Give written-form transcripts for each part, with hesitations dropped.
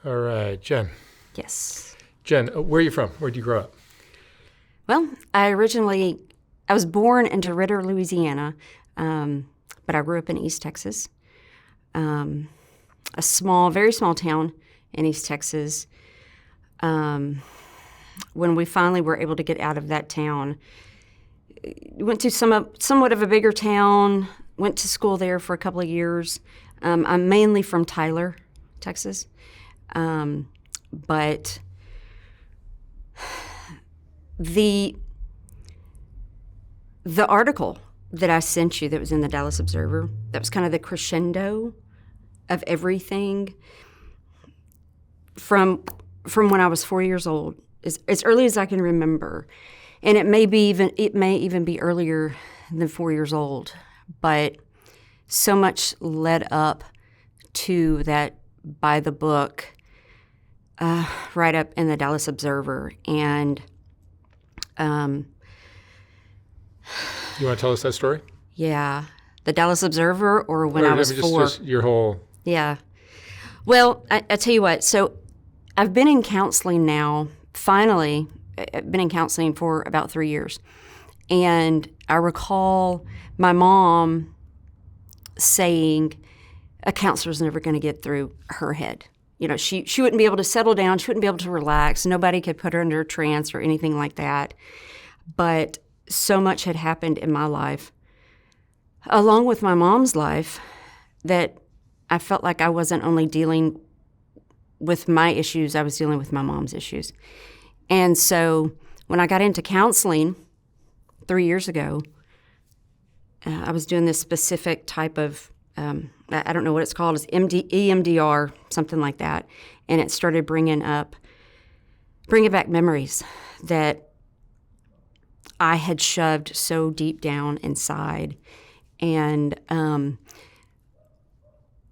All right, Jen. Yes. Jen, where are you from? Where did you grow up? Well, I was born in DeRidder, Louisiana, but I grew up in East Texas, a very small town in East Texas. When we finally were able to get out of that town, went to somewhat of a bigger town, went to school there for a couple of years. I'm mainly from Tyler, Texas, but the article that I sent you that was in the Dallas Observer, that was kind of the crescendo of everything from when I was 4 years old, as early as I can remember. And it may even be earlier than 4 years old, but so much led up to that by the book, right up in the Dallas Observer. And you want to tell us that story? Yeah. The Dallas Observer, or when I was four? Just your whole... Yeah. Well, I tell you what. So I've been in counseling now. Finally, I've been in counseling for about 3 years. And I recall my mom saying a counselor's never going to get through her head. You know, she wouldn't be able to settle down. She wouldn't be able to relax. Nobody could put her under a trance or anything like that. But so much had happened in my life, along with my mom's life, that I felt like I wasn't only dealing with my issues, I was dealing with my mom's issues. And so when I got into counseling 3 years ago, I was doing this specific type of, I don't know what it's called, it's emdr, something like that. And it started bringing back memories that I had shoved so deep down inside. And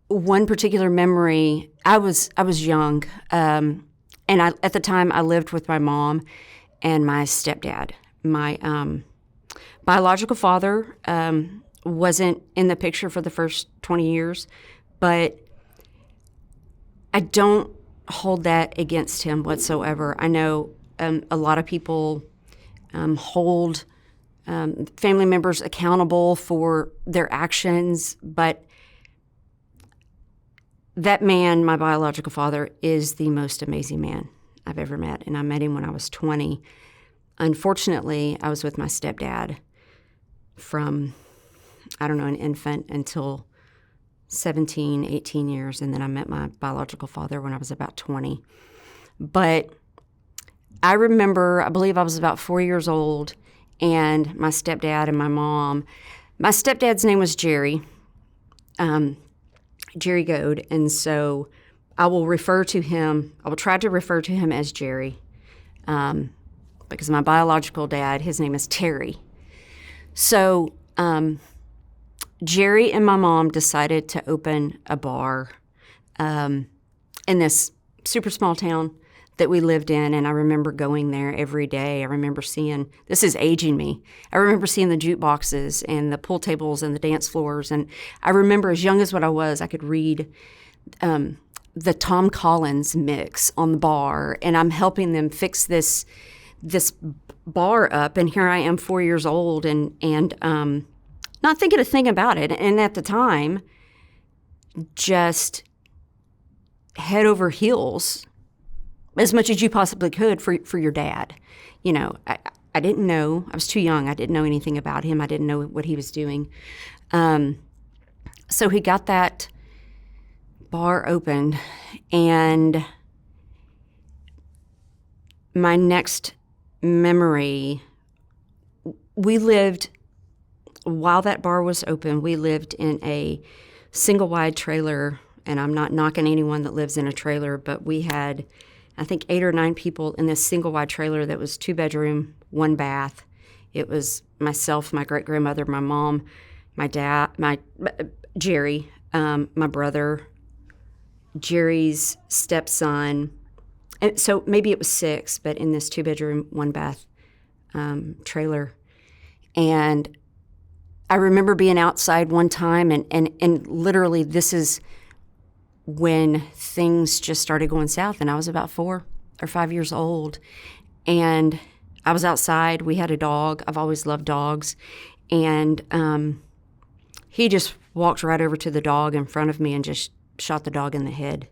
one particular memory, I was young, and at the time I lived with my mom and my stepdad. My biological father wasn't in the picture for the first 20 years, but I don't hold that against him whatsoever. I know a lot of people hold family members accountable for their actions, but that man, my biological father, is the most amazing man I've ever met, and I met him when I was 20. Unfortunately, I was with my stepdad from, an infant until 17, 18 years, and then I met my biological father when I was about 20. But I believe I was about 4 years old, and my stepdad and my mom, my stepdad's name was Jerry, Jerry Goad, and so I will try to refer to him as Jerry, because my biological dad, his name is Terry. So Jerry and my mom decided to open a bar in this super small town that we lived in, and I remember going there every day. I remember seeing, this is aging me, I remember seeing the jukeboxes and the pool tables and the dance floors, and I remember, as young as what I was, I could read the Tom Collins mix on the bar, and I'm helping them fix this bar up, and here I am 4 years old and not thinking a thing about it, and at the time, just head over heels as much as you possibly could for your dad. You know, I didn't know. I was too young. I didn't know anything about him. I didn't know what he was doing. So he got that bar opened, and my next memory, while that bar was open, we lived in a single-wide trailer, and I'm not knocking anyone that lives in a trailer, but we had, I think, 8 or 9 people in this single-wide trailer that was 2-bedroom, 1 bath. It was myself, my great-grandmother, my mom, my dad, Jerry, my brother, Jerry's stepson. And so maybe it was 6, but in this 2-bedroom, 1 bath trailer. And I remember being outside one time, and literally this is when things just started going south, and I was about 4 or 5 years old, and I was outside. We had a dog. I've always loved dogs, and he just walked right over to the dog in front of me and just shot the dog in the head.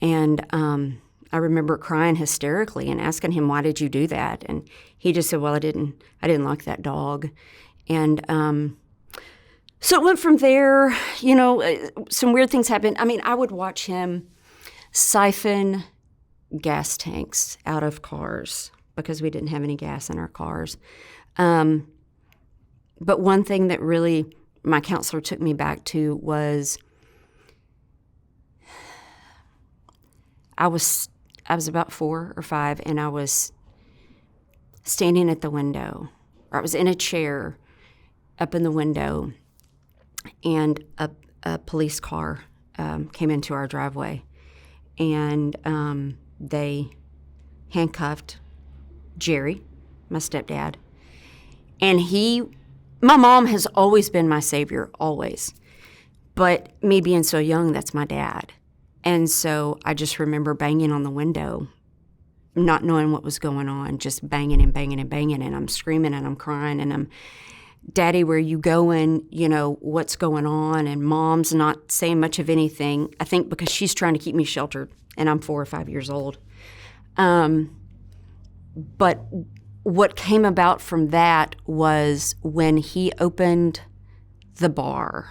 And I remember crying hysterically and asking him, "Why did you do that?" And he just said, "Well, I didn't like that dog." And so it went from there. Some weird things happened. I mean, I would watch him siphon gas tanks out of cars because we didn't have any gas in our cars. But one thing that really my counselor took me back to was I was about 4 or 5, and I was standing at the window, or I was in a chair up in the window, and a police car came into our driveway, and they handcuffed Jerry, my stepdad, and my mom has always been my savior, always, but me being so young, that's my dad. And so I just remember banging on the window, not knowing what was going on, just banging and banging and banging, and I'm screaming and I'm crying and I'm, "Daddy, where you going? What's going on?" And Mom's not saying much of anything, I think because she's trying to keep me sheltered, and I'm 4 or 5 years old. But what came about from that was when he opened the bar.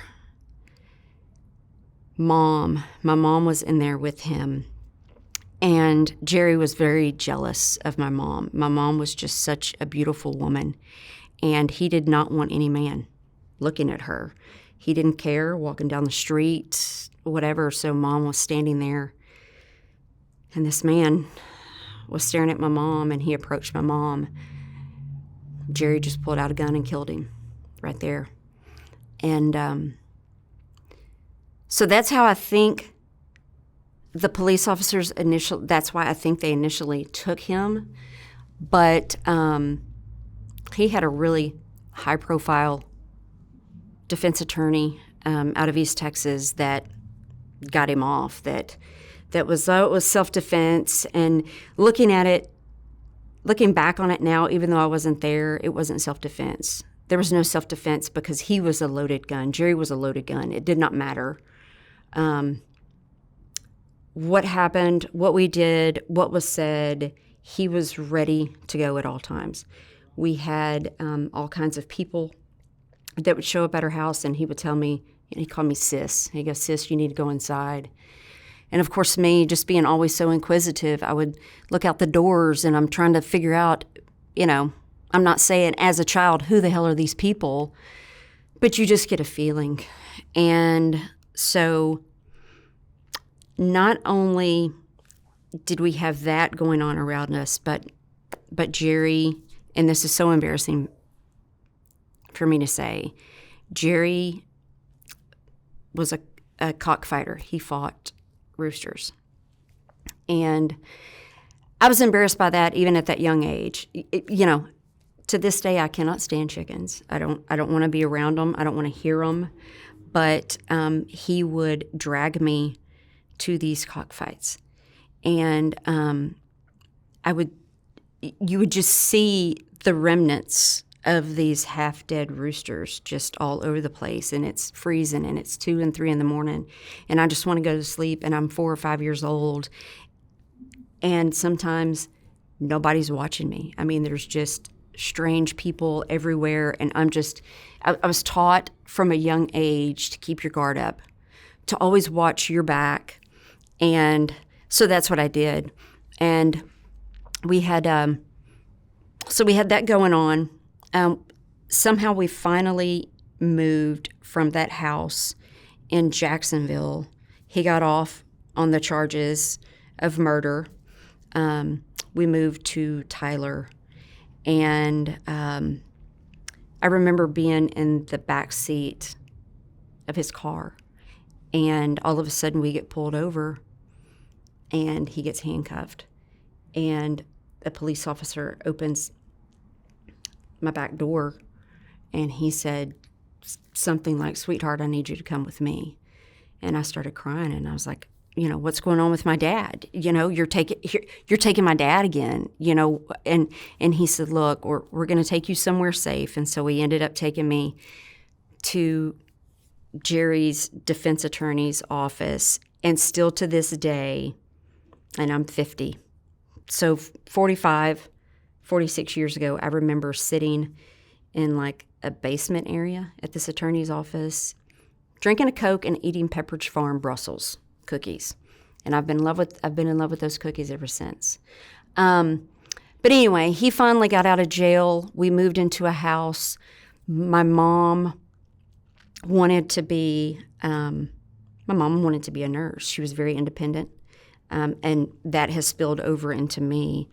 My mom was in there with him, and Jerry was very jealous of my mom. My mom was just such a beautiful woman, and he did not want any man looking at her. He didn't care, walking down the street, whatever, so Mom was standing there, and this man was staring at my mom, and he approached my mom. Jerry just pulled out a gun and killed him right there. And so that's how I think the police officers that's why I think they initially took him. But he had a really high-profile defense attorney out of East Texas that got him off, that was self-defense. And looking back on it now, even though I wasn't there, it wasn't self-defense. There was no self-defense because he was a loaded gun. Jerry was a loaded gun. It did not matter what happened, what we did, what was said. He was ready to go at all times. We had all kinds of people that would show up at our house, and he would tell me, he called me sis. He goes, "Sis, you need to go inside." And of course, me just being always so inquisitive, I would look out the doors, and I'm trying to figure out, I'm not saying as a child, who the hell are these people? But you just get a feeling. And so not only did we have that going on around us, but Jerry, and this is so embarrassing for me to say, Jerry was a cockfighter. He fought roosters. And I was embarrassed by that even at that young age. To this day, I cannot stand chickens. I don't want to be around them. I don't want to hear them. But he would drag me to these cockfights, and you would just see the remnants of these half-dead roosters just all over the place, and it's freezing, and it's 2 and 3 in the morning, and I just want to go to sleep, and I'm 4 or 5 years old, and sometimes nobody's watching me. I mean, there's just strange people everywhere, and I was taught from a young age to keep your guard up, to always watch your back, and so that's what I did. And we had that going on. Somehow we finally moved from that house in Jacksonville. He got off on the charges of murder. We moved to Tyler, and I remember being in the back seat of his car, and all of a sudden we get pulled over, and he gets handcuffed, and a police officer opens my back door, and he said something like, "Sweetheart, I need you to come with me." And I started crying, and I was like, what's going on with my dad? You're taking my dad again, and he said, look, we're going to take you somewhere safe. And so he ended up taking me to Jerry's defense attorney's office. And still to this day, and I'm 50, so 46 years ago, I remember sitting in like a basement area at this attorney's office, drinking a Coke and eating Pepperidge Farm Brussels cookies. And I've been in love with those cookies ever since. But anyway, he finally got out of jail. We moved into a house. My mom wanted to be a nurse. She was very independent, and that has spilled over into me.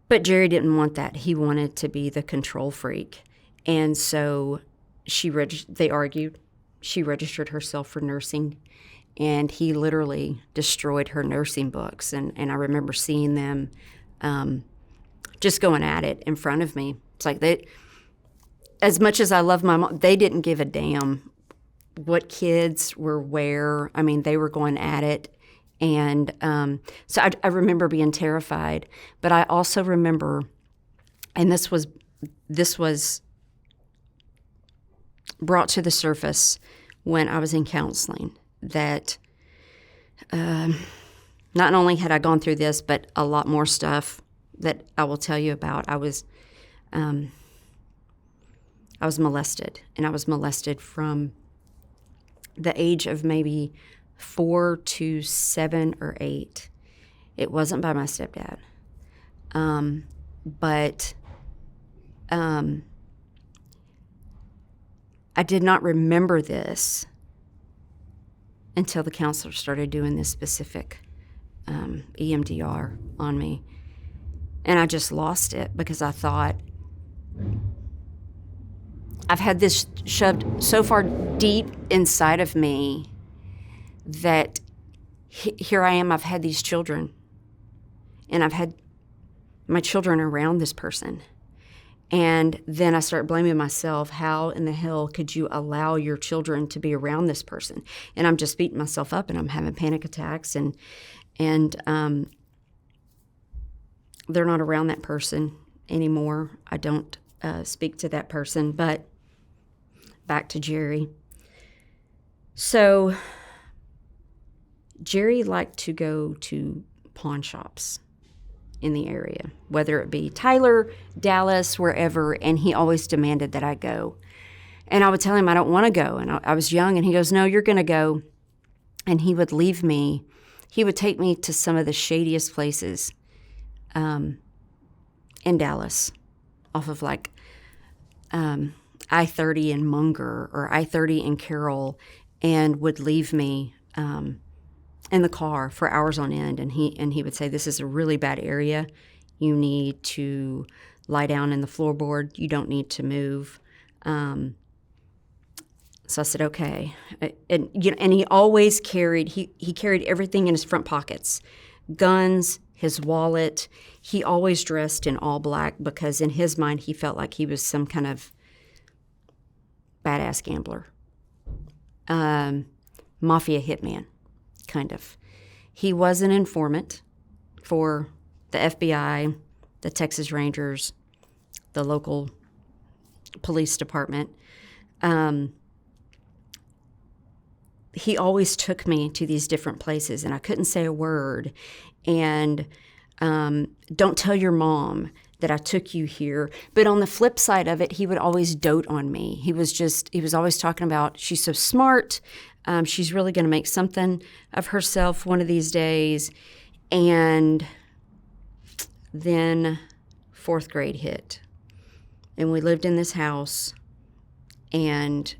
But Jerry didn't want that. He wanted to be the control freak. And so they argued. She registered herself for nursing, and he literally destroyed her nursing books. And I remember seeing them just going at it in front of me. It's like as much as I love my mom, they didn't give a damn what kids were where. I mean, they were going at it. And so I remember being terrified. But I also remember, and this was brought to the surface when I was in counseling, that not only had I gone through this, but a lot more stuff that I will tell you about. I was molested, and I was molested from the age of maybe 4 to 7 or 8. It wasn't by my stepdad, but I did not remember this until the counselor started doing this specific EMDR on me. And I just lost it because I thought, I've had this shoved so far deep inside of me that here I am, I've had these children, and I've had my children around this person. And then I start blaming myself. How in the hell could you allow your children to be around this person? And I'm just beating myself up, and I'm having panic attacks, and they're not around that person anymore. I don't speak to that person. But back to Jerry. So Jerry liked to go to pawn shops in the area, whether it be Tyler, Dallas, wherever, and he always demanded that I go. And I would tell him I don't want to go, and I was young, and he goes, no, you're going to go. And he would leave me. He would take me to some of the shadiest places in Dallas, off of like I-30 in Munger or I-30 in Carroll, and would leave me in the car for hours on end. And he would say, this is a really bad area. You need to lie down in the floorboard. You don't need to move. So I said, okay. And he always carried, he carried everything in his front pockets. Guns, his wallet. He always dressed in all black because in his mind he felt like he was some kind of badass gambler. Mafia hitman, kind of. He was an informant for the FBI, the Texas Rangers, the local police department. He always took me to these different places, and I couldn't say a word. And don't tell your mom that I took you here. But on the flip side of it, he would always dote on me. He was always talking about, she's so smart. She's really going to make something of herself one of these days. And then 4th grade hit. And we lived in this house, and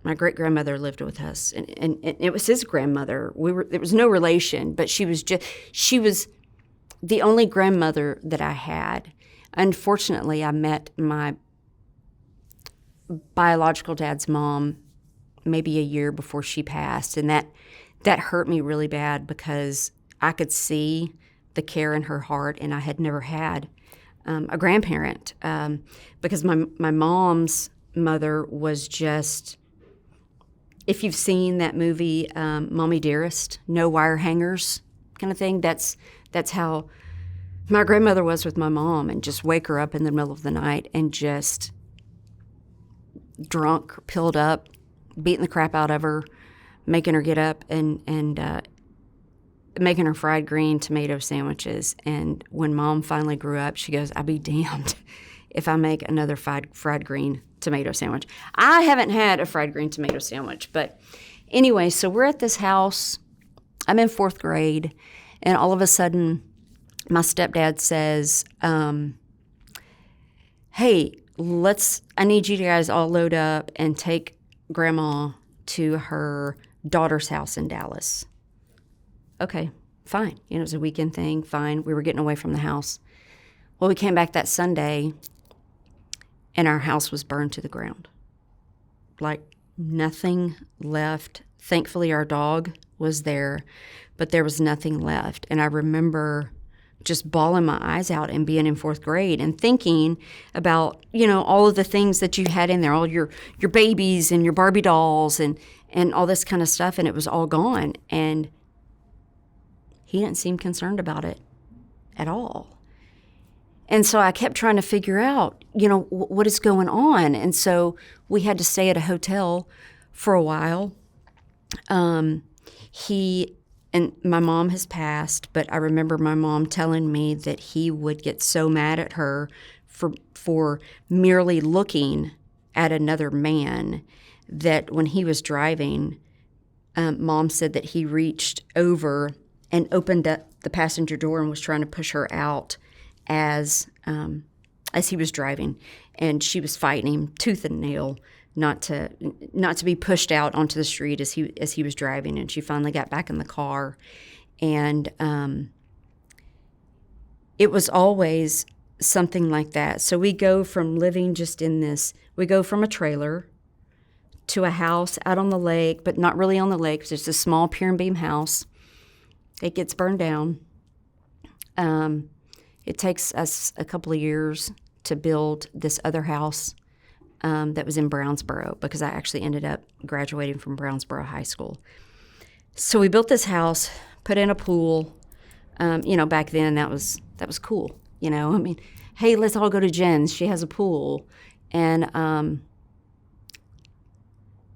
my great-grandmother lived with us, and it was his grandmother. There was no relation, but she was the only grandmother that I had. Unfortunately, I met my biological dad's mom maybe a year before she passed, and that hurt me really bad because I could see the care in her heart, and I had never had a grandparent because my mom's mother was just if you've seen that movie, Mommy Dearest, no wire hangers kind of thing, that's how my grandmother was with my mom, and just wake her up in the middle of the night and just drunk, pilled up, beating the crap out of her, making her get up and making her fried green tomato sandwiches. And when Mom finally grew up, she goes, I'll be damned if I make another fried green tomato sandwich. I haven't had a fried green tomato sandwich, but anyway, so we're at this house. I'm in 4th grade, and all of a sudden, my stepdad says, hey, I need you guys all load up and take Grandma to her daughter's house in Dallas. Okay, fine. It was a weekend thing, fine. We were getting away from the house. Well, we came back that Sunday, and our house was burned to the ground. Like, nothing left. Thankfully, our dog was there, but there was nothing left. And I remember just bawling my eyes out and being in 4th grade and thinking about, all of the things that you had in there, all your babies and your Barbie dolls and all this kind of stuff, and it was all gone. And he didn't seem concerned about it at all. And so I kept trying to figure out, what is going on. And so we had to stay at a hotel for a while. And my mom has passed, but I remember my mom telling me that he would get so mad at her for merely looking at another man that when he was driving, Mom said that he reached over and opened up the passenger door and was trying to push her out as he was driving, and she was fighting him tooth and nail not to be pushed out onto the street as he was driving. And she finally got back in the car, and it was always something like that. So we go from living just in this, we go from a trailer to a house out on the lake, but not really on the lake. It's just a small pier and beam house. It gets burned down. It takes us a couple of years to build this other house that was in Brownsboro, because I actually ended up graduating from Brownsboro High School. So we built this house, put in a pool. Back then that was cool. Hey, let's all go to Jen's. She has a pool. And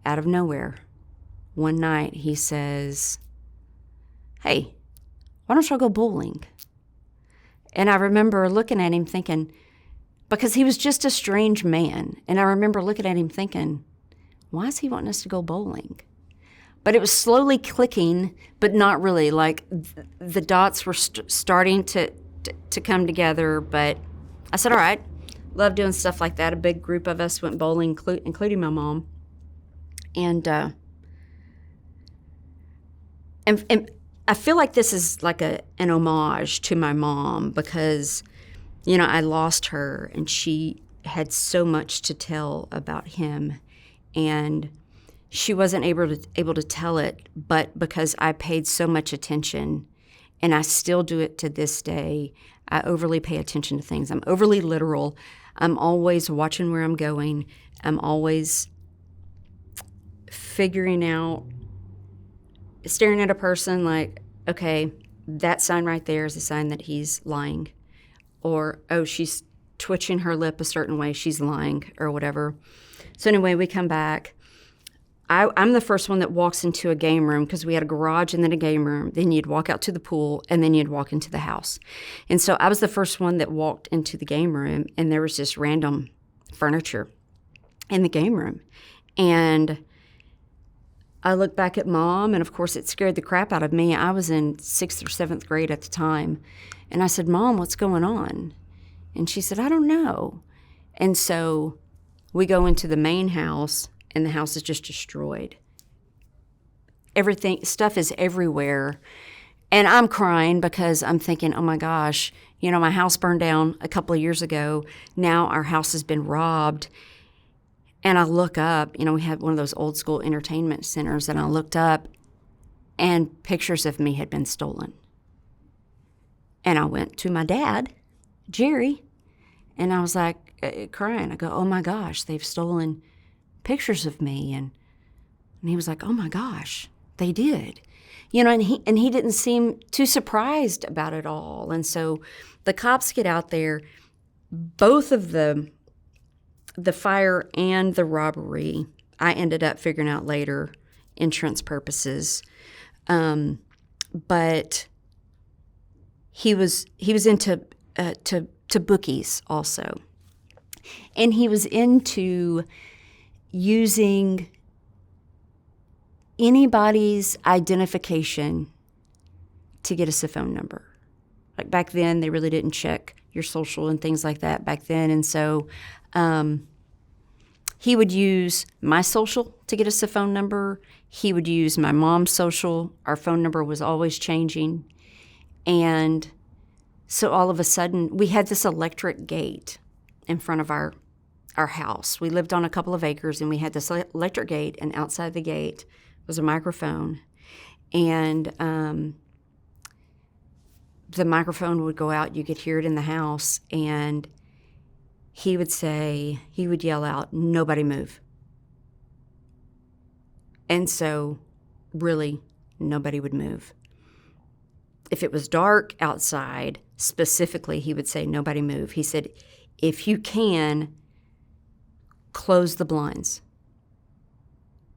out of nowhere, one night he says, hey, why don't y'all go bowling? And I remember looking at him thinking, because he was just a strange man, and I remember looking at him thinking, why is he wanting us to go bowling? But it was slowly clicking, but not really. Like, the dots were starting to come together, but I said, all right, love doing stuff like that. A big group of us went bowling, including my mom. And I feel like this is like an homage to my mom, because, I lost her, and she had so much to tell about him, and she wasn't able to tell it, but because I paid so much attention, and I still do it to this day, I overly pay attention to things. I'm overly literal. I'm always watching where I'm going. I'm always figuring out, staring at a person like, okay, that sign right there is a sign that he's lying. Or, oh, she's twitching her lip a certain way, she's lying, or whatever. So anyway, we come back. I'm the first one that walks into a game room, because we had a garage and then a game room. Then you'd walk out to the pool, and then you'd walk into the house. And so I was the first one that walked into the game room, and there was just random furniture in the game room. And I looked back at Mom, and of course it scared the crap out of me. I was in 6th or 7th grade at the time. And I said, Mom, what's going on? And she said, I don't know. And so we go into the main house, and the house is just destroyed. Stuff is everywhere. And I'm crying because I'm thinking, oh my gosh, my house burned down a couple of years ago. Now our house has been robbed. And I look up, we had one of those old school entertainment centers, and I looked up, and pictures of me had been stolen. And I went to my dad, Jerry, and I was like, crying. I go, oh my gosh, they've stolen pictures of me. And And he was like, oh my gosh, they did. You know, and he didn't seem too surprised about it all. And so the cops get out there, both of the fire and the robbery, I ended up figuring out later, insurance purposes. But he was into to bookies also. And he was into using anybody's identification to get us a phone number. Like back then, they really didn't check your social and things like that back then. And so he would use my social to get us a phone number. He would use my mom's social. Our phone number was always changing. And so all of a sudden, we had this electric gate in front of our house. We lived on a couple of acres, and we had this electric gate, and outside the gate was a microphone. And the microphone would go out. You could hear it in the house, and he would yell out, "Nobody move." And so, really, nobody would move. If it was dark outside, specifically, he would say, "Nobody move." He said, "If you can, close the blinds."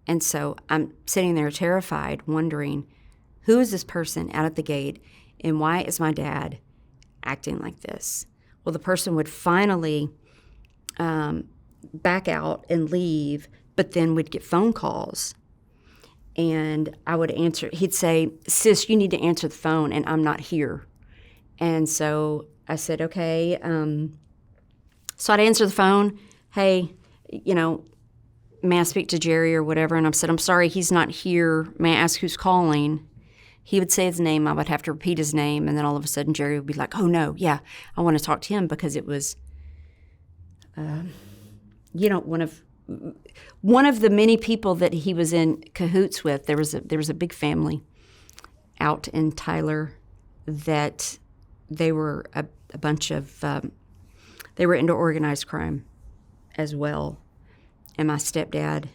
And so I'm sitting there terrified, wondering, who is this person out at the gate, and why is my dad acting like this? Well, the person would finally back out and leave, but then we'd get phone calls. And I would answer. He'd say, "Sis, you need to answer the phone, and I'm not here." And so I said, okay. So I'd answer the phone. "Hey, may I speak to Jerry or whatever?" And I said, "I'm sorry, he's not here. May I ask who's calling?" He would say his name. I would have to repeat his name. And then all of a sudden, Jerry would be like, "Oh, no, yeah, I want to talk to him," because it was, one of the many people that he was in cahoots with. There was a big family out in Tyler that they were a bunch of, they were into organized crime as well. And my stepdad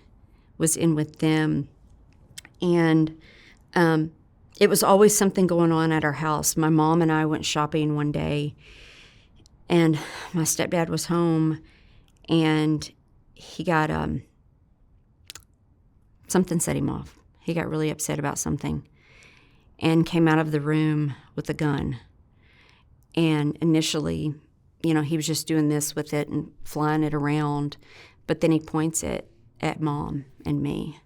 was in with them. And it was always something going on at our house. My mom and I went shopping one day, and my stepdad was home, and he got, something set him off. He got really upset about something and came out of the room with a gun. And initially, he was just doing this with it and flying it around. But then he points it at Mom and me.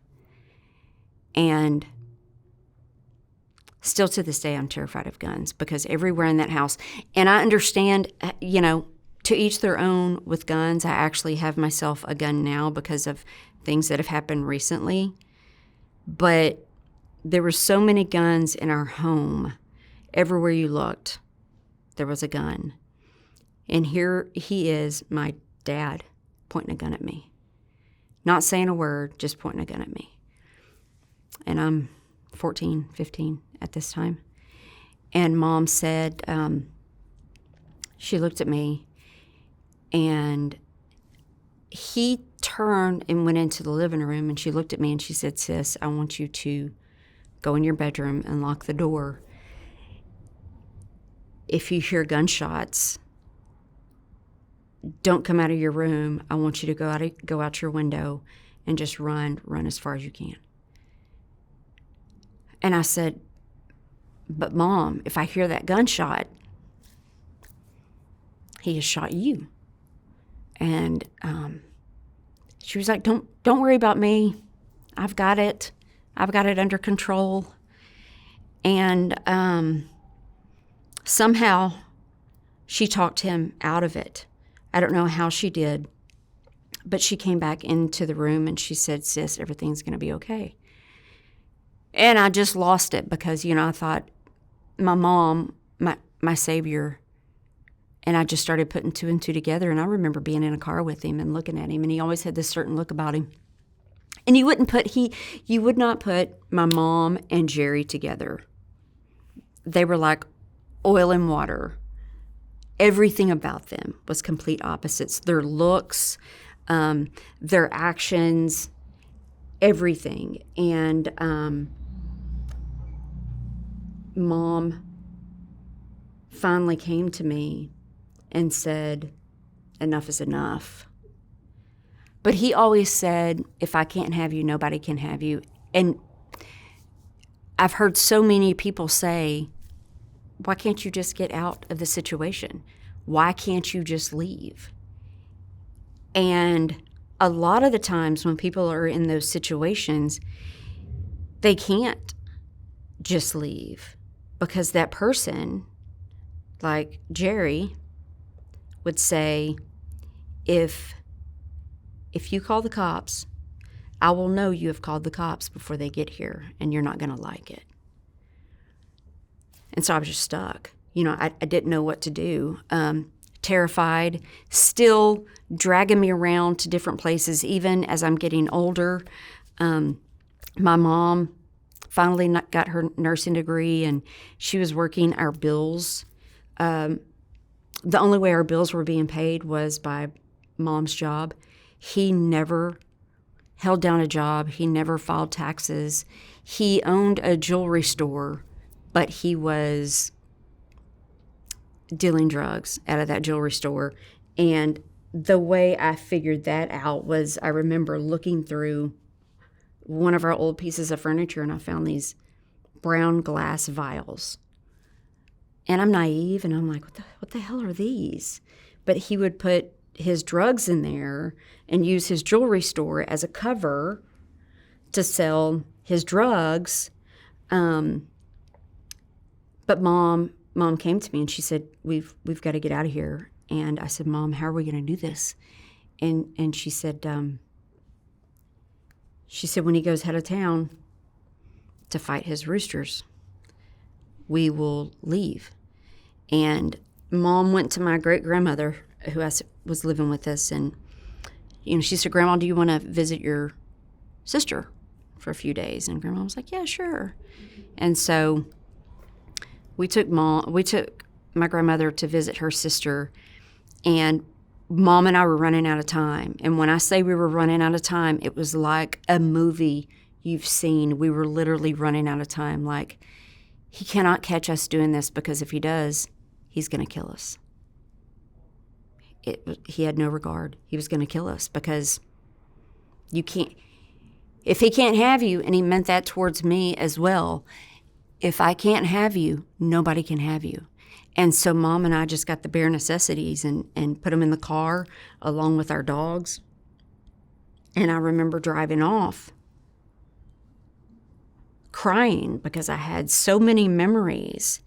And still to this day, I'm terrified of guns, because everywhere in that house, and I understand, to each their own with guns. I actually have myself a gun now because of things that have happened recently. But there were so many guns in our home. Everywhere you looked, there was a gun. And here he is, my dad, pointing a gun at me. Not saying a word, just pointing a gun at me. And I'm 14, 15 at this time. And Mom said, she looked at me, and he turned and went into the living room, and she looked at me and she said, "Sis, I want you to go in your bedroom and lock the door. If you hear gunshots, don't come out of your room. I want you to go out your window and just run as far as you can." And I said, "But Mom, if I hear that gunshot, he has shot you." And she was like, don't worry about me. I've got it under control. And somehow she talked him out of it. I don't know how she did, but she came back into the room and she said, "Sis, everything's going to be okay." And I just lost it because, I thought, my mom, my savior. And I just started putting two and two together. And I remember being in a car with him and looking at him, and he always had this certain look about him. And you would not put my mom and Jerry together. They were like oil and water. Everything about them was complete opposites. Their looks, their actions, everything. And Mom finally came to me and said, enough is enough. But he always said, if I can't have you, nobody can have you. And I've heard so many people say, why can't you just get out of the situation? Why can't you just leave? And a lot of the times when people are in those situations, they can't just leave because that person, like Jerry, would say, if you call the cops, I will know you have called the cops before they get here, and you're not going to like it. And so I was just stuck. I didn't know what to do. Terrified, still dragging me around to different places, even as I'm getting older. My mom finally got her nursing degree, and she was working our bills. The only way our bills were being paid was by Mom's job. He never held down a job. He never filed taxes. He owned a jewelry store, but he was dealing drugs out of that jewelry store. And the way I figured that out was I remember looking through one of our old pieces of furniture, and I found these brown glass vials. And I'm naive, and I'm like, what the hell are these? But he would put his drugs in there and use his jewelry store as a cover to sell his drugs. But Mom came to me and she said, we've got to get out of here. And I said, Mom, how are we going to do this? And she said, when he goes out of town to fight his roosters, we will leave. And Mom went to my great-grandmother, who was living with us, and she said, Grandma, do you want to visit your sister for a few days? And Grandma was like, yeah, sure. And so we took my grandmother to visit her sister, and Mom and I were running out of time. And when I say we were running out of time, it was like a movie you've seen. We were literally running out of time. Like, he cannot catch us doing this, because if he does, he's going to kill us. He had no regard. He was going to kill us, because you can't, if he can't have you, and he meant that towards me as well, if I can't have you, nobody can have you. And so Mom and I just got the bare necessities and put them in the car along with our dogs. And I remember driving off crying because I had so many memories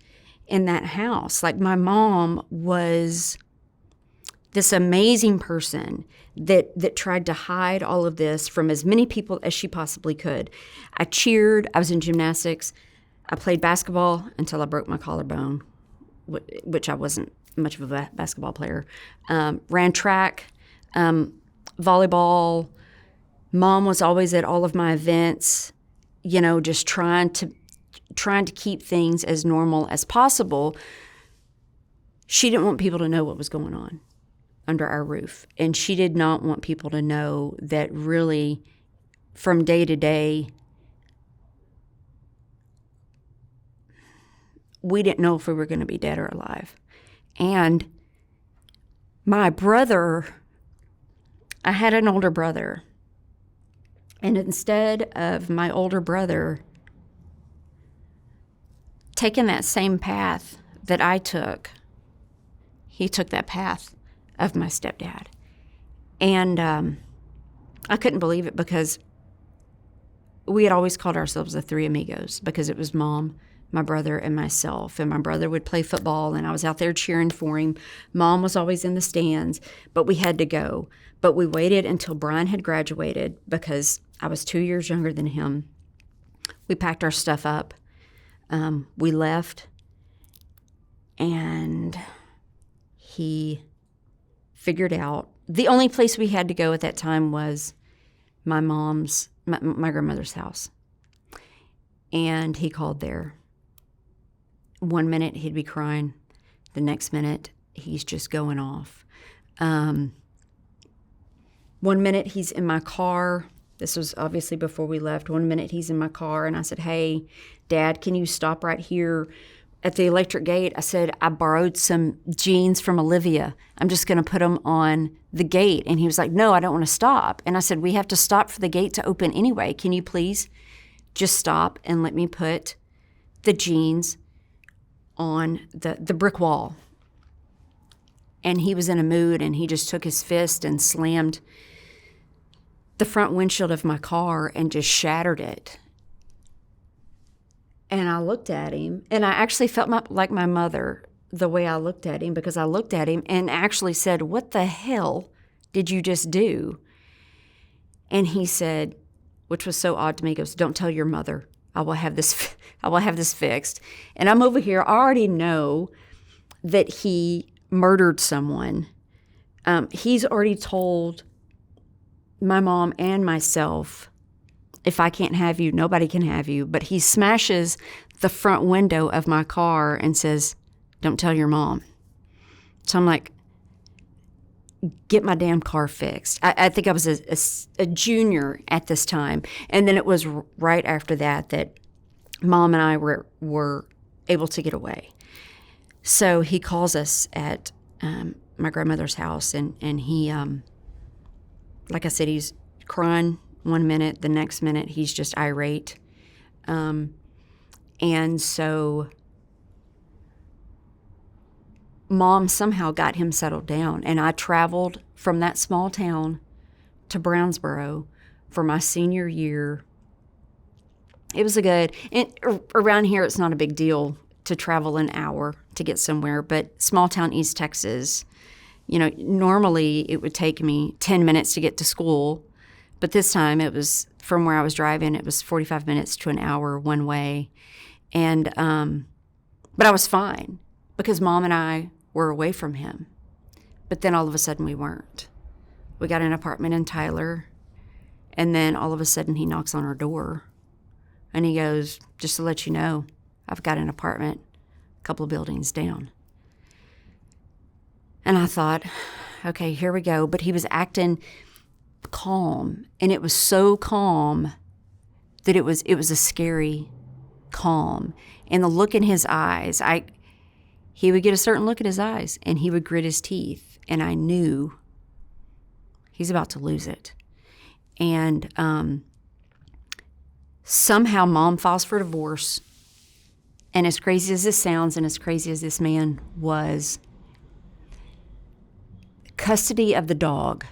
in that house. Like, my mom was this amazing person that tried to hide all of this from as many people as she possibly could. I cheered. I was in gymnastics. I played basketball until I broke my collarbone, which I wasn't much of a basketball player. Ran track, volleyball. Mom was always at all of my events, just trying to keep things as normal as possible. She didn't want people to know what was going on under our roof. And she did not want people to know that really, from day to day, we didn't know if we were going to be dead or alive. And my brother, I had an older brother. And instead of my older brother taking that same path that I took, he took that path of my stepdad. And I couldn't believe it, because we had always called ourselves the Three Amigos, because it was Mom, my brother, and myself. And my brother would play football, and I was out there cheering for him. Mom was always in the stands, but we had to go. But we waited until Brian had graduated, because I was 2 years younger than him. We packed our stuff up. We left, and he figured out the only place we had to go at that time was my grandmother's house. And he called there. 1 minute he'd be crying. The next minute he's just going off. 1 minute he's in my car This was obviously before we left. One minute he's in my car, and I said, "Hey, Dad, can you stop right here at the electric gate?" I said, "I borrowed some jeans from Olivia. I'm just going to put them on the gate." And he was like, "No, I don't want to stop." And I said, "We have to stop for the gate to open anyway. Can you please just stop and let me put the jeans on the brick wall?" And he was in a mood, and he just took his fist and slammed the front windshield of my car and just shattered it. And I looked at him, and I actually felt like my mother the way I looked at him, because I looked at him and actually said, "What the hell did you just do?" And he said, which was so odd to me, he goes, "Don't tell your mother. I will have this fixed." And I'm over here. I already know that he murdered someone. He's already told my mom and myself, "If I can't have you, nobody can have you." But he smashes the front window of my car and says, "Don't tell your mom." So I'm like, get my damn car fixed. I think I was a junior at this time. And then it was right after that Mom and I were able to get away. So he calls us at my grandmother's house, and he, like I said, he's crying one minute, the next minute he's just irate. And so Mom somehow got him settled down, and I traveled from that small town to Brownsboro for my senior year. It was around here it's not a big deal to travel an hour to get somewhere, but small town East Texas, normally it would take me 10 minutes to get to school, but this time it was, from where I was driving, it was 45 minutes to an hour one way. And but I was fine because Mom and I were away from him. But then all of a sudden we weren't. We got an apartment in Tyler, and then all of a sudden he knocks on our door, and he goes, "Just to let you know, I've got an apartment a couple of buildings down." And I thought, okay, here we go. But he was acting calm, and it was so calm that it was a scary calm. And the look in his eyes, he would get a certain look in his eyes, and he would grit his teeth, and I knew he's about to lose it. And somehow Mom files for divorce, and as crazy as this sounds, and as crazy as this man was, custody of the dog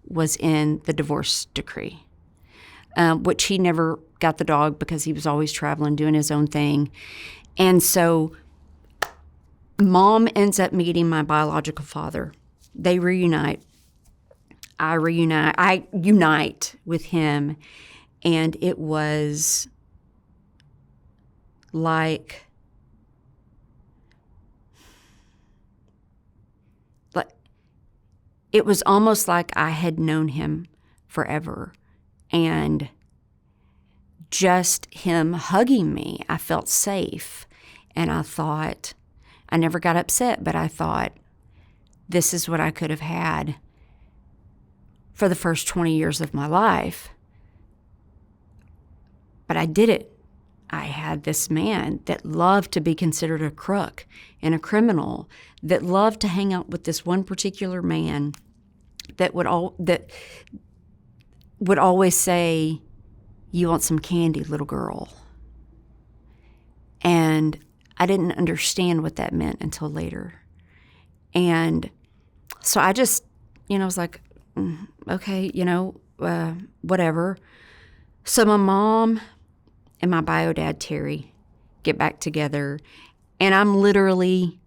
was in the divorce decree, which he never got the dog because he was always traveling, doing his own thing. And so Mom ends up meeting my biological father. They reunite. I unite with him, and it was like it was almost like I had known him forever. And just him hugging me, I felt safe. And I thought, I never got upset, but I thought, this is what I could have had for the first 20 years of my life. But I did it. I had this man that loved to be considered a crook and a criminal, that loved to hang out with this one particular man that would always say, "You want some candy, little girl?" And I didn't understand what that meant until later. And so I just, was like, okay, whatever. So my mom and my bio dad, Terry, get back together, and I'm literally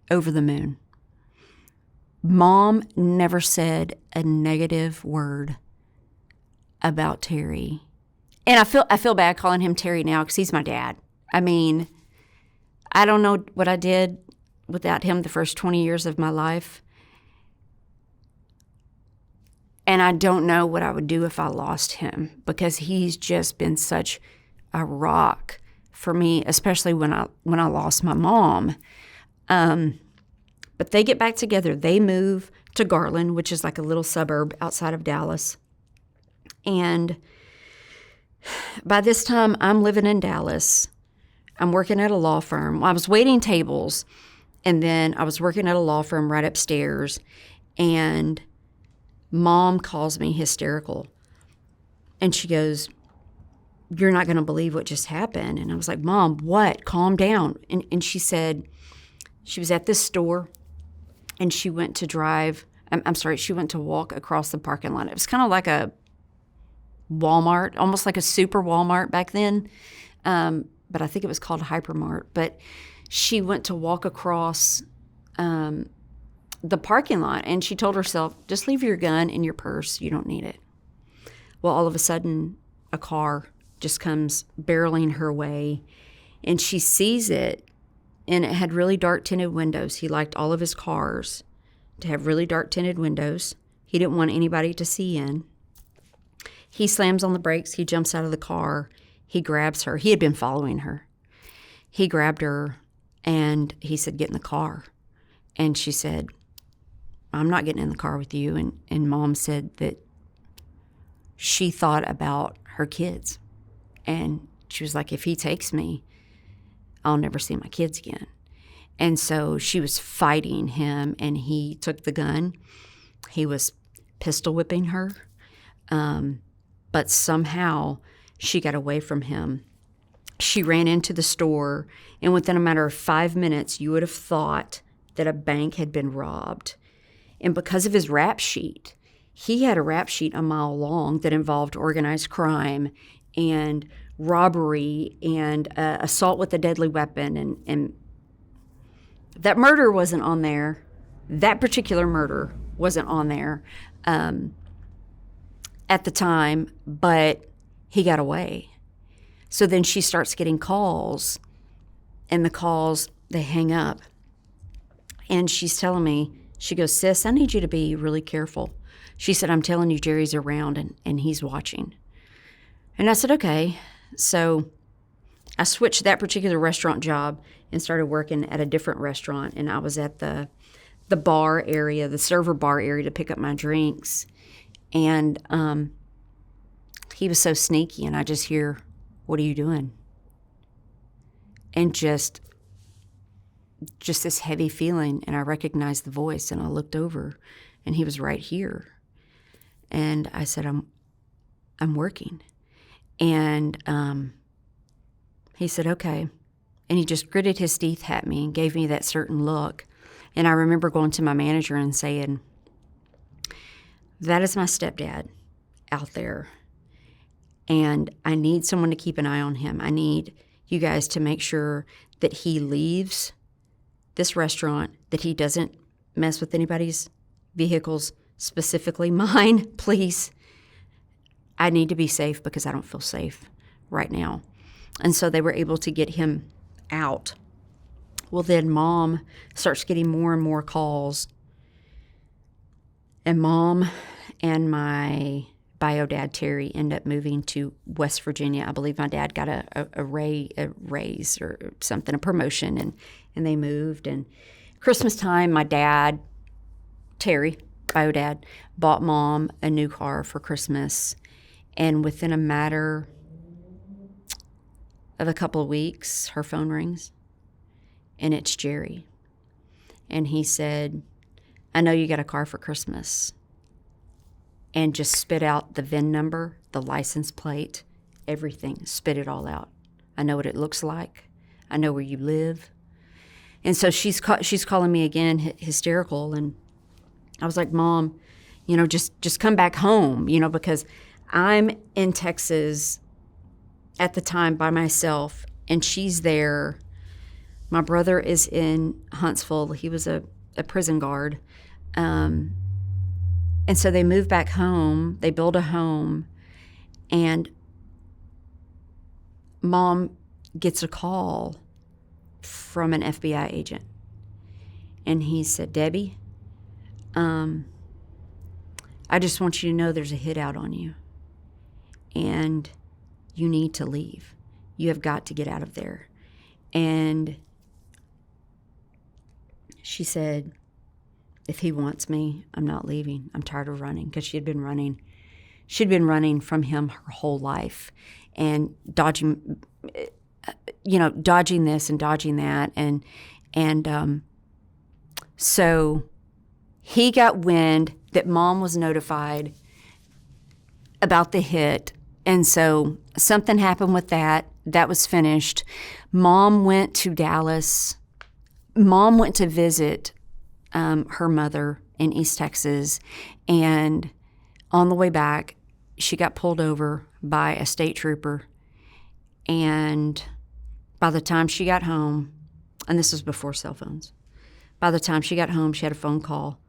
over the moon. Mom never said a negative word about Terry. And I feel bad calling him Terry now because he's my dad. I mean, I don't know what I did without him the first 20 years of my life. And I don't know what I would do if I lost him, because he's just been such a rock for me, especially when I lost my mom. But they get back together. They move to Garland, which is like a little suburb outside of Dallas. And by this time, I'm living in Dallas. I'm working at a law firm. Well, I was waiting tables, and then I was working at a law firm right upstairs, and Mom calls me hysterical. And she goes, "You're not going to believe what just happened." And I was like, "Mom, what? Calm down." And she said she was at this store, and she went to she went to walk across the parking lot. It was kind of like a Walmart, almost like a super Walmart back then. But I think it was called Hypermart. But she went to walk across the parking lot, and she told herself, just leave your gun in your purse. You don't need it. Well, all of a sudden, a car just comes barreling her way, and she sees it, and it had really dark tinted windows. He liked all of his cars to have really dark tinted windows. He didn't want anybody to see in. He slams on the brakes. He jumps out of the car. He grabs her. He had been following her. He grabbed her, and he said, "Get in the car." And she said, "I'm not getting in the car with you." And Mom said that she thought about her kids. And she was like, "If he takes me, I'll never see my kids again." And so she was fighting him, and he took the gun. He was pistol whipping her. But somehow she got away from him. She ran into the store, and within a matter of 5 minutes, you would have thought that a bank had been robbed. And because of his rap sheet, he had a rap sheet a mile long that involved organized crime and robbery and assault with a deadly weapon. And that murder wasn't on there. That particular murder wasn't on there at the time, but he got away. So then she starts getting calls, and the calls, they hang up. And she's telling me, she goes, "Sis, I need you to be really careful." She said, "I'm telling you, Jerry's around, and he's watching." And I said, "Okay." So I switched that particular restaurant job and started working at a different restaurant, and I was at the bar area, the server bar area, to pick up my drinks. And he was so sneaky, and I just hear, "What are you doing?" And just this heavy feeling, and I recognized the voice, and I looked over, and he was right here. And I said, I'm working." And he said, "Okay." And he just gritted his teeth at me and gave me that certain look. And I remember going to my manager and saying, "That is my stepdad out there, and I need someone to keep an eye on him. I need you guys to make sure that he leaves this restaurant, that he doesn't mess with anybody's vehicles, specifically mine, please. I need to be safe because I don't feel safe right now." And so they were able to get him out. Well, then Mom starts getting more and more calls. And Mom and my bio dad, Terry, end up moving to West Virginia. I believe my dad got a raise or something, a promotion, and they moved. And Christmas time, my dad, Terry, bio dad, bought Mom a new car for Christmas. And within a matter of a couple of weeks, her phone rings, and it's Jerry. And he said, "I know you got a car for Christmas." And just spit out the VIN number, the license plate, everything, spit it all out. "I know what it looks like. I know where you live." And so she's calling me again, hysterical. And I was like, "Mom, just come back home, because I'm in Texas at the time by myself, and she's there. My brother is in Huntsville. He was a prison guard. And so they move back home. They build a home. And Mom gets a call from an FBI agent. And he said, "Debbie, I just want you to know there's a hit out on you. And you need to leave. You have got to get out of there." And she said, "If he wants me, I'm not leaving. I'm tired of running," because she had been running she'd been running from him her whole life and dodging this and dodging that. And so he got wind that Mom was notified about the hit. And so something happened with that. That was finished. Mom went to Dallas. Mom went to visit her mother in East Texas. And on the way back, she got pulled over by a state trooper. And by the time she got home, and this was before cell phones, by the time she got home, she had a phone call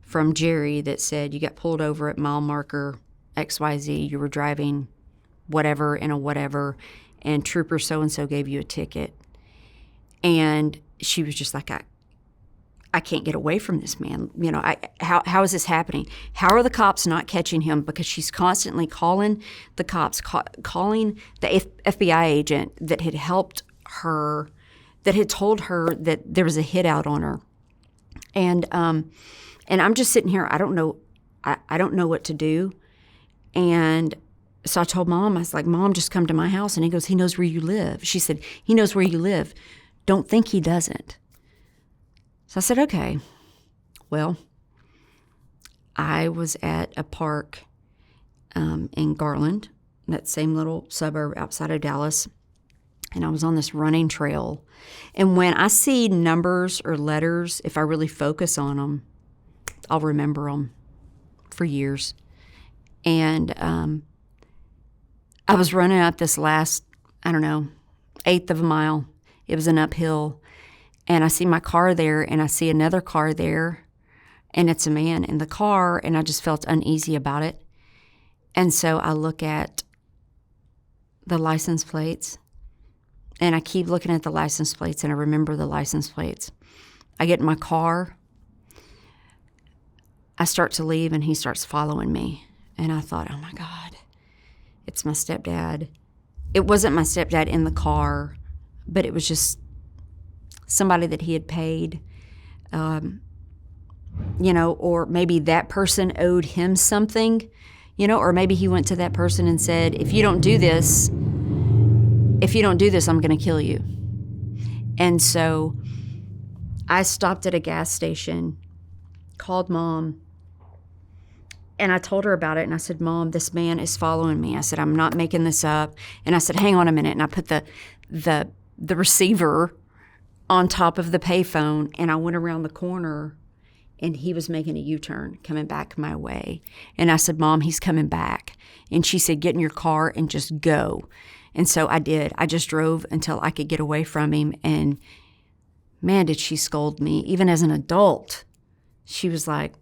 from Jerry that said, you got pulled over at mile marker XYZ. You were driving whatever in a whatever, and trooper so-and-so gave you a ticket. And she was just like, I can't get away from this man. How is this happening? How are the cops not catching him? Because she's constantly calling the cops, calling the FBI agent that had helped her, that had told her that there was a hit out on her. And I'm just sitting here. I don't know what to do. And so I told Mom, I was like, Mom, just come to my house. And he goes, he knows where you live. She said, he knows where you live. Don't think he doesn't. So I said, okay. Well, I was at a park in Garland, that same little suburb outside of Dallas, and I was on this running trail. And when I see numbers or letters, if I really focus on them, I'll remember them for years. And I was running up this last, eighth of a mile. It was an uphill. And I see my car there, and I see another car there, and it's a man in the car, and I just felt uneasy about it. And so I look at the license plates, and I keep looking at the license plates, and I remember the license plates. I get in my car. I start to leave, and he starts following me. And I thought, oh, my God, it's my stepdad. It wasn't my stepdad in the car, but it was just somebody that he had paid, or maybe that person owed him something, or maybe he went to that person and said, if you don't do this, I'm going to kill you. And so I stopped at a gas station, called Mom, and I told her about it, and I said, Mom, this man is following me. I said, I'm not making this up. And I said, hang on a minute. And I put the receiver on top of the payphone, and I went around the corner, and he was making a U-turn, coming back my way. And I said, Mom, he's coming back. And she said, get in your car and just go. And so I did. I just drove until I could get away from him, and man, did she scold me. Even as an adult, she was like,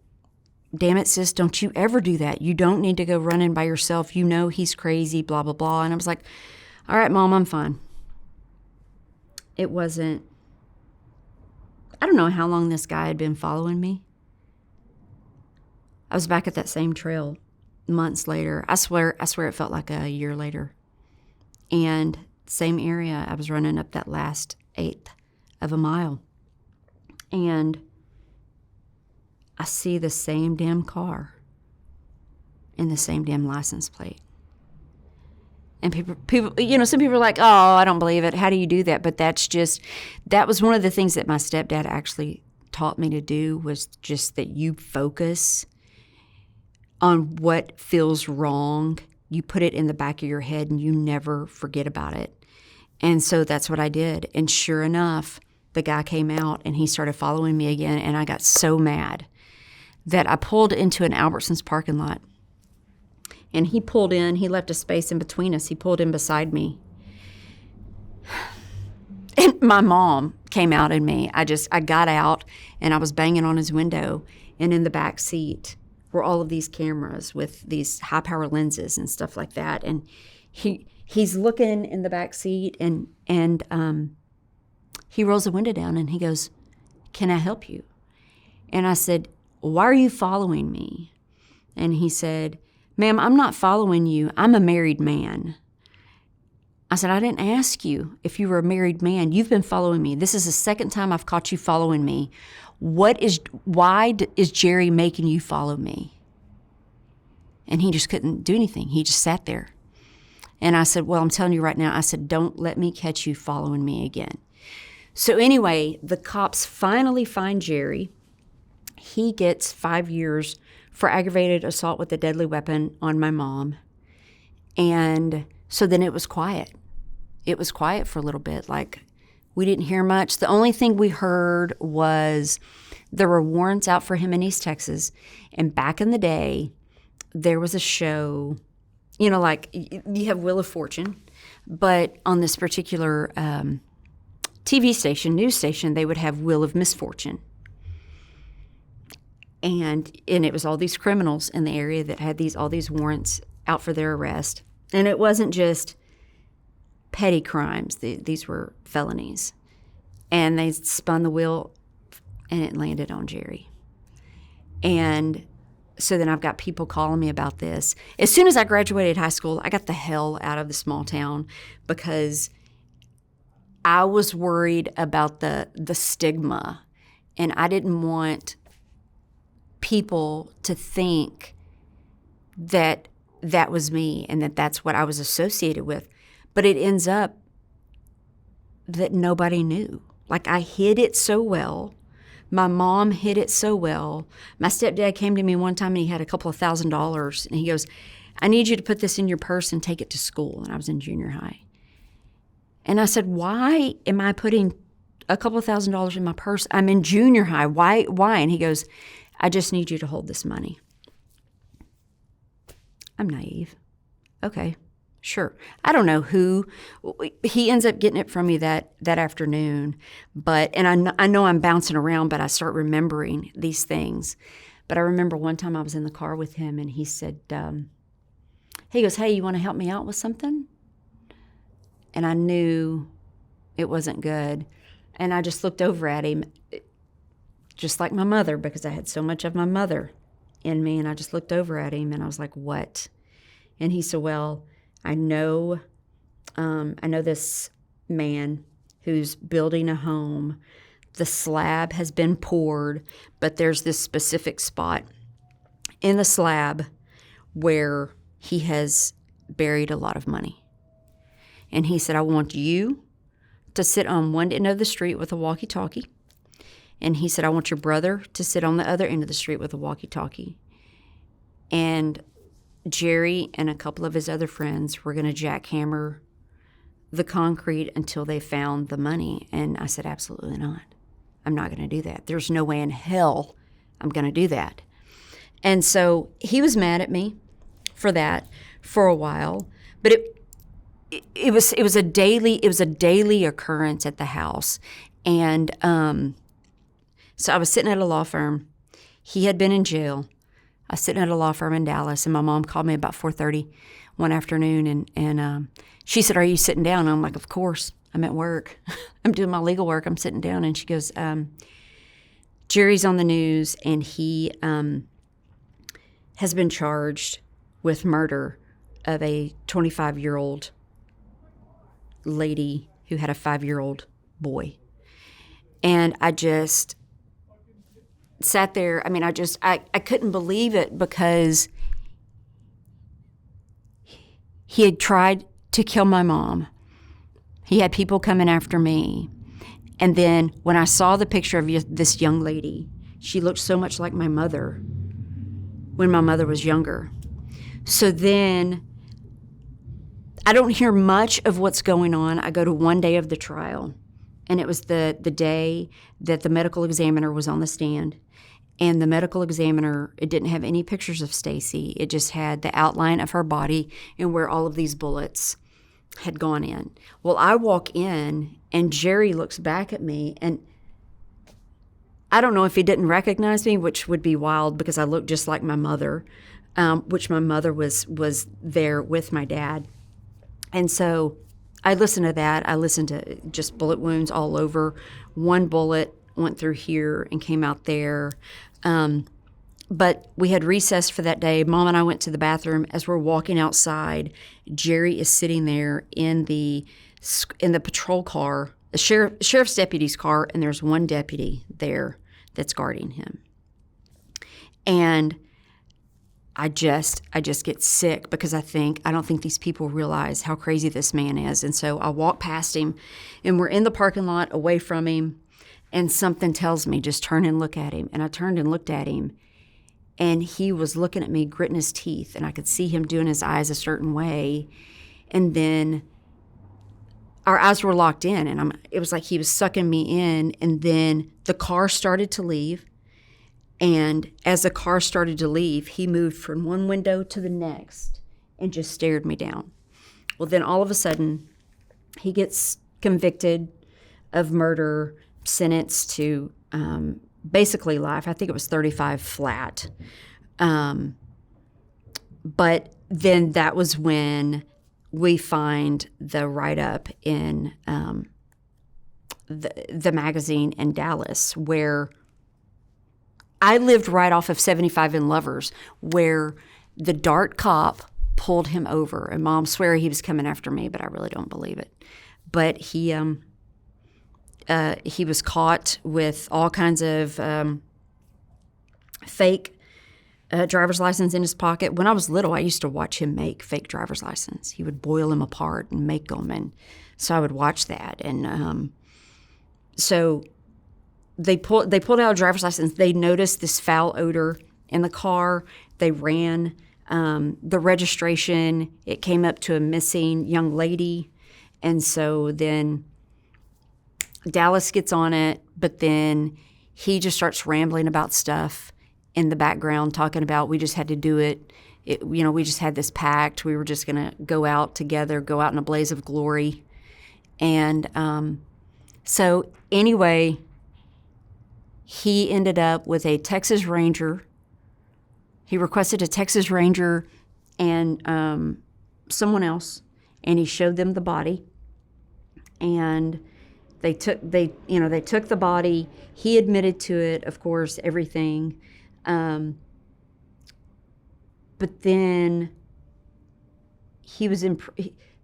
damn it, sis, don't you ever do that. You don't need to go running by yourself. You know he's crazy, blah, blah, blah. And I was like, all right, Mom, I'm fine. It wasn't, I don't know how long this guy had been following me. I was back at that same trail months later. I swear it felt like a year later. And same area, I was running up that last eighth of a mile. And I see the same damn car and the same damn license plate. And people, some people are like, oh, I don't believe it. How do you do that? But that was one of the things that my stepdad actually taught me to do, was just that you focus on what feels wrong. You put it in the back of your head and you never forget about it. And so that's what I did. And sure enough, the guy came out and he started following me again. And I got so mad that I pulled into an Albertsons parking lot. And he pulled in, he left a space in between us. He pulled in beside me. And my mom came out in me. I got out and I was banging on his window. And in the back seat were all of these cameras with these high power lenses and stuff like that. And he's looking in the back seat and he rolls the window down and he goes, can I help you? And I said, why are you following me? And he said, ma'am, I'm not following you. I'm a married man. I said, I didn't ask you if you were a married man. You've been following me. This is the second time I've caught you following me. Why is Jerry making you follow me? And he just couldn't do anything. He just sat there. And I said, well, I'm telling you right now, I said, don't let me catch you following me again. So anyway, the cops finally find Jerry. He gets 5 years for aggravated assault with a deadly weapon on my mom. And so then it was quiet. It was quiet for a little bit. Like, we didn't hear much. The only thing we heard was there were warrants out for him in East Texas. And back in the day, there was a show, you know, like you have Wheel of Fortune, but on this particular TV station, news station, they would have Wheel of Misfortune. And it was all these criminals in the area that had all these warrants out for their arrest. And it wasn't just petty crimes. These were felonies. And they spun the wheel, and it landed on Jerry. And so then I've got people calling me about this. As soon as I graduated high school, I got the hell out of the small town because I was worried about the stigma, and I didn't want people to think that that was me and that that's what I was associated with. But it ends up that nobody knew. Like, I hid it so well. My mom hid it so well. My stepdad came to me one time and he had a couple of $1,000 and he goes, I need you to put this in your purse and take it to school. And I was in junior high. And I said, why am I putting a couple of $1,000 in my purse? I'm in junior high. Why? And he goes, I just need you to hold this money. I'm naive. Okay, sure. I don't know who. He ends up getting it from me that afternoon. And I know I'm bouncing around, but I start remembering these things. But I remember one time I was in the car with him, and he said, he goes, hey, you want to help me out with something? And I knew it wasn't good. And I just looked over at him, just like my mother, because I had so much of my mother in me. And I just looked over at him, and I was like, what? And he said, well, I know this man who's building a home. The slab has been poured, but there's this specific spot in the slab where he has buried a lot of money. And he said, I want you to sit on one end of the street with a walkie-talkie. And he said, I want your brother to sit on the other end of the street with a walkie-talkie. And Jerry and a couple of his other friends were going to jackhammer the concrete until they found the money. And I said, absolutely not. I'm not going to do that. There's no way in hell I'm going to do that. And so he was mad at me for that for a while. But it was a daily occurrence at the house. And so I was sitting at a law firm. He had been in jail. I was sitting at a law firm in Dallas, and my mom called me about 4:30 one afternoon, and she said, are you sitting down? And I'm like, of course. I'm at work. I'm doing my legal work. I'm sitting down. And she goes, Jerry's on the news, and he has been charged with murder of a 25-year-old lady who had a 5-year-old boy. And I just sat there. I mean, I couldn't believe it because he had tried to kill my mom. He had people coming after me. And then when I saw the picture of this young lady, she looked so much like my mother when my mother was younger. So then I don't hear much of what's going on. I go to one day of the trial, and it was the day that the medical examiner was on the stand. And the medical examiner, it didn't have any pictures of Stacy. It just had the outline of her body and where all of these bullets had gone in. Well, I walk in, and Jerry looks back at me, and I don't know if he didn't recognize me, which would be wild because I look just like my mother, which my mother was there with my dad. And so I listened to that. I listened to just bullet wounds all over. One bullet went through here and came out there. But we had recess for that day. Mom and I went to the bathroom. As we're walking outside, Jerry is sitting there in the patrol car, the sheriff's deputy's car, and there's one deputy there that's guarding him. And I just get sick because I don't think these people realize how crazy this man is. And so I walk past him, and we're in the parking lot away from him, and something tells me, just turn and look at him. And I turned and looked at him, and he was looking at me, gritting his teeth, and I could see him doing his eyes a certain way. And then our eyes were locked in, and it was like he was sucking me in. And then the car started to leave. And as the car started to leave, he moved from one window to the next and just stared me down. Well, then all of a sudden, he gets convicted of murder, sentenced to basically life. I think it was 35 flat. But then that was when we find the write-up in the magazine in Dallas, where I lived right off of 75 in Lovers, where the Dart cop pulled him over. And Mom swear he was coming after me, but I really don't believe it. But he was caught with all kinds of fake driver's license in his pocket. When I was little, I used to watch him make fake driver's license. He would boil them apart and make them, and so I would watch that. And so they pulled out a driver's license. They noticed this foul odor in the car. They ran the registration. It came up to a missing young lady, and so then Dallas gets on it, but then he just starts rambling about stuff in the background, talking about we just had to do it. We just had this pact. We were just going to go out together, go out in a blaze of glory. And so anyway, he ended up with a Texas Ranger. He requested a Texas Ranger and someone else, and he showed them the body. And they took the body. He admitted to it, of course, everything. But then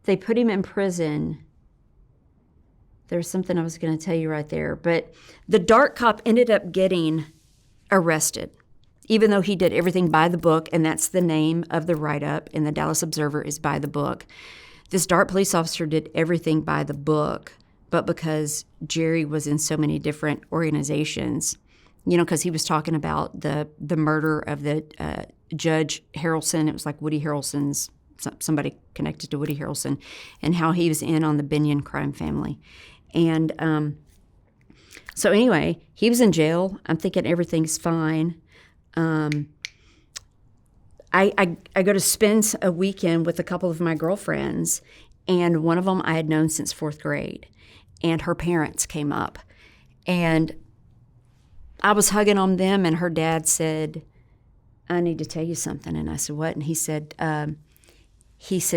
they put him in prison. There's something I was going to tell you right there. But the Dart cop ended up getting arrested, even though he did everything by the book, and that's the name of the write-up in the Dallas Observer is by the book. This Dart police officer did everything by the book, but because Jerry was in so many different organizations, because he was talking about the murder of the Judge Harrelson. It was like Woody Harrelson's, somebody connected to Woody Harrelson, and how he was in on the Binion crime family. And so anyway, he was in jail. I'm thinking everything's fine. I go to spend a weekend with a couple of my girlfriends, and one of them I had known since 4th grade, and her parents came up. And I was hugging on them, and her dad said, "I need to tell you something." And I said, "What?" And he said,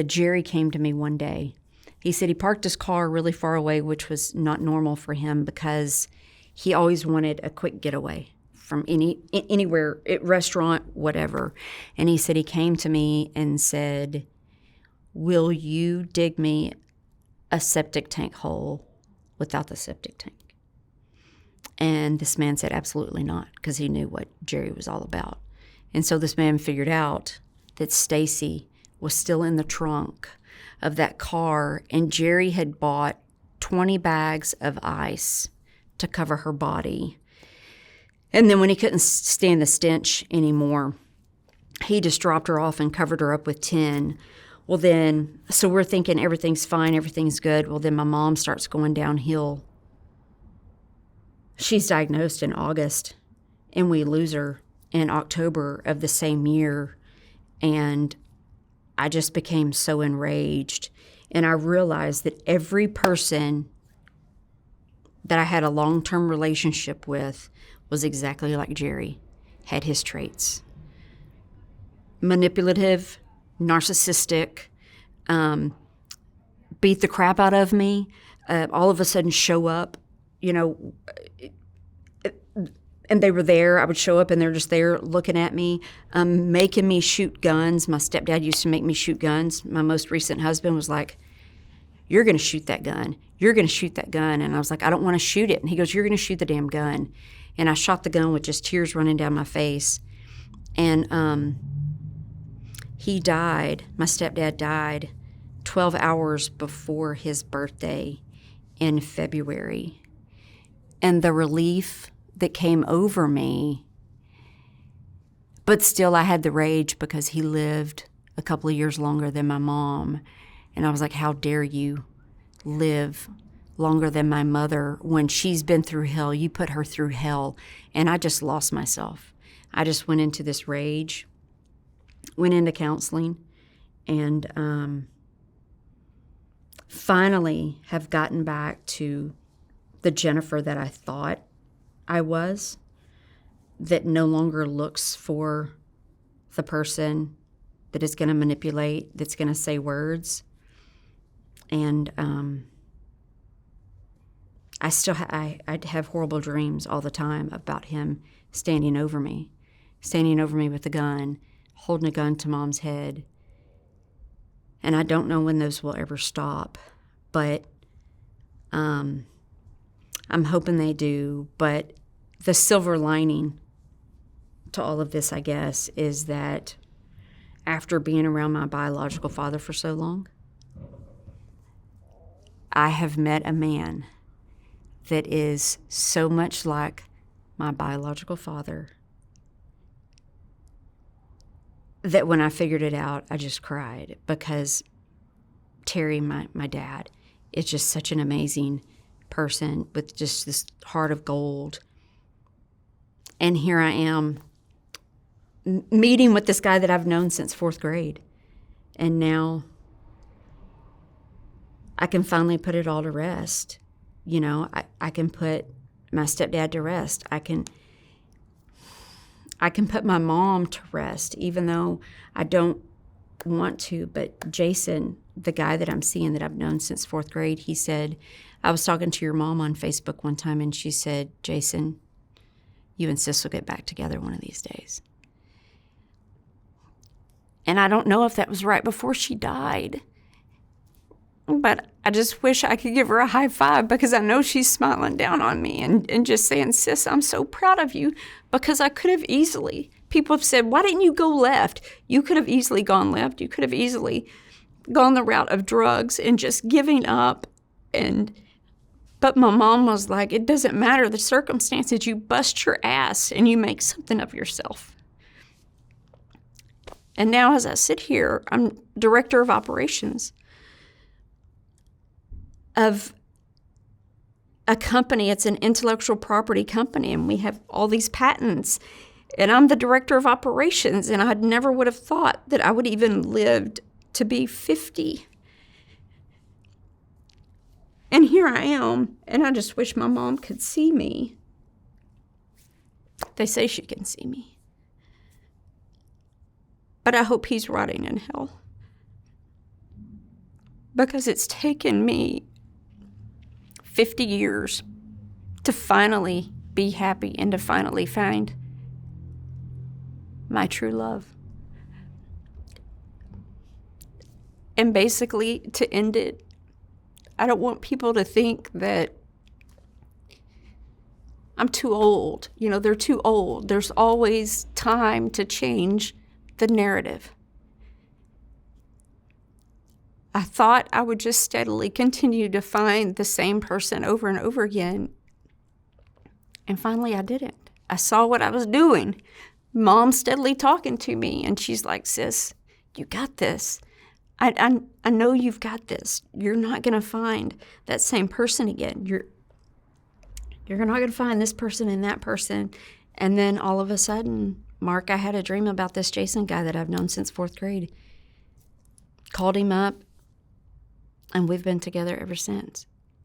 Jerry came to me one day. He said he parked his car really far away, which was not normal for him because he always wanted a quick getaway from anywhere, restaurant, whatever. And he said he came to me and said, "Will you dig me a septic tank hole without the septic tank?" And this man said, "Absolutely not," because he knew what Jerry was all about. And so this man figured out that Stacy was still in the trunk of that car, and Jerry had bought 20 bags of ice to cover her body. And then when he couldn't stand the stench anymore, he just dropped her off and covered her up with 10. Well then, so we're thinking everything's fine, everything's good. Well then my mom starts going downhill. She's diagnosed in August, and we lose her in October of the same year. And I just became so enraged. And I realized that every person that I had a long-term relationship with was exactly like Jerry, had his traits. Manipulative, narcissistic, beat the crap out of me, all of a sudden show up, and they were there. I would show up and they're just there looking at me, making me shoot guns. My stepdad used to make me shoot guns. My most recent husband was like, "You're going to shoot that gun. You're going to shoot that gun." And I was like, "I don't want to shoot it." And he goes, "You're going to shoot the damn gun." And I shot the gun with just tears running down my face. And He died, my stepdad died 12 hours before his birthday in February. And the relief that came over me, but still I had the rage because he lived a couple of years longer than my mom. And I was like, how dare you live longer than my mother when she's been through hell? You put her through hell. And I just lost myself. I just went into this rage, went into counseling, and finally have gotten back to the Jennifer that I thought I was, that no longer looks for the person that is going to manipulate, that's going to say words. And I'd have horrible dreams all the time about him standing over me with a gun, holding a gun to Mom's head. And I don't know when those will ever stop, but I'm hoping they do. But the silver lining to all of this, I guess, is that after being around my biological father for so long, I have met a man that is so much like my biological father that when I figured it out, I just cried, because Terry, my dad, is just such an amazing person with just this heart of gold. And here I am meeting with this guy that I've known since 4th grade. And now I can finally put it all to rest. You know, I can put my stepdad to rest. I can put my mom to rest, even though I don't want to. But Jason, the guy that I'm seeing that I've known since 4th grade, he said, I was talking to your mom on Facebook one time, and she said, Jason, you and Sis will get back together one of these days. And I don't know if that was right before she died, but I just wish I could give her a high five, because I know she's smiling down on me and just saying, Sis, I'm so proud of you, because I could have easily. People have said, why didn't you go left? You could have easily gone left. You could have easily gone the route of drugs and just giving up. But my mom was like, it doesn't matter the circumstances. You bust your ass and you make something of yourself. And now as I sit here, I'm director of operations of a company. It's an intellectual property company, and we have all these patents. And I'm the director of operations, and I never would have thought that I would even lived to be 50. And here I am, and I just wish my mom could see me. They say she can see me. But I hope he's rotting in hell, because it's taken me 50 years to finally be happy and to finally find my true love. And basically, to end it, I don't want people to think that I'm too old. You know, they're too old. There's always time to change the narrative. I thought I would just steadily continue to find the same person over and over again. And finally, I didn't. I saw what I was doing. Mom steadily talking to me, and she's like, Sis, you got this. I know you've got this. You're not going to find that same person again. You're not going to find this person and that person. And then all of a sudden, Mark, I had a dream about this Jason guy that I've known since 4th grade. Called him up, and we've been together ever since.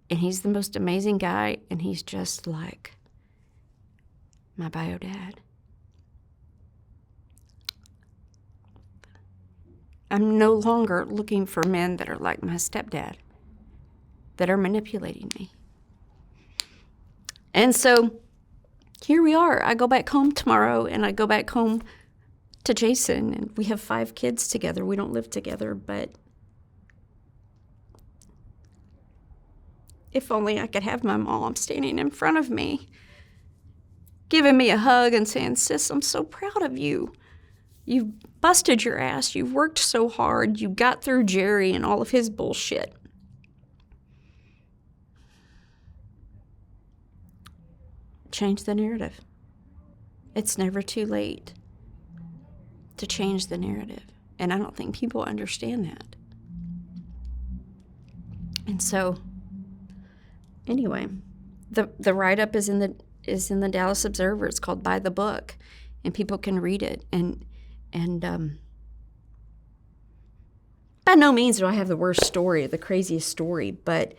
And he's the most amazing guy, and he's just like my bio dad. I'm no longer looking for men that are like my stepdad, that are manipulating me. And so here we are. I go back home tomorrow, and I go back home to Jason, and we have 5 kids together. We don't live together, but if only I could have my mom standing in front of me, giving me a hug and saying, Sis, I'm so proud of you. You've busted your ass. You've worked so hard. You got through Jerry and all of his bullshit. Change the narrative. It's never too late to change the narrative. And I don't think people understand that. And so, anyway, the write-up is in the Dallas Observer. It's called By the Book, and people can read it. And by no means do I have the worst story, the craziest story, but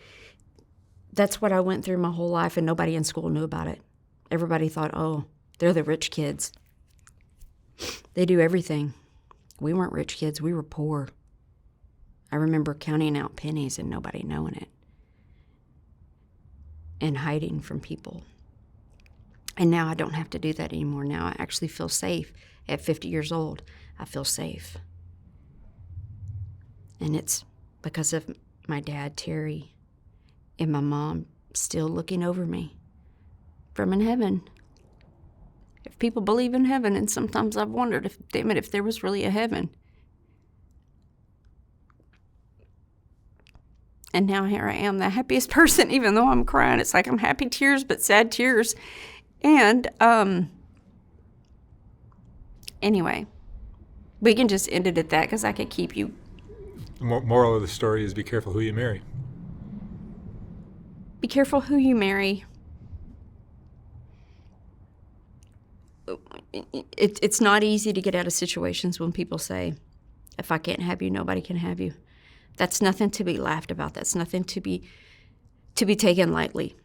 that's what I went through my whole life, and nobody in school knew about it. Everybody thought, oh, they're the rich kids. They do everything. We weren't rich kids. We were poor. I remember counting out pennies and nobody knowing it and hiding from people. And now I don't have to do that anymore. Now I actually feel safe. At 50 years old, I feel safe. And it's because of my dad, Terry, and my mom still looking over me from in heaven. If people believe in heaven, and sometimes I've wondered, if there was really a heaven. And now here I am, the happiest person, even though I'm crying. It's like I'm happy tears, but sad tears. And anyway, we can just end it at that because I could keep you. The moral of the story is be careful who you marry. Be careful who you marry. It's not easy to get out of situations when people say, if I can't have you, nobody can have you. That's nothing to be laughed about. That's nothing to be taken lightly.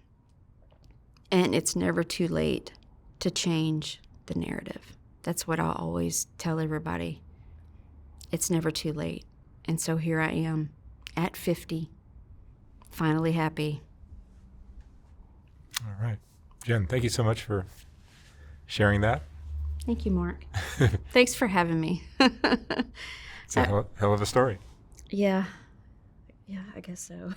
And it's never too late to change the narrative. That's what I always tell everybody. It's never too late. And so here I am at 50, finally happy. All right. Jen, thank you so much for sharing that. Thank you, Mark. Thanks for having me. It's a hell of a story. Yeah, I guess so.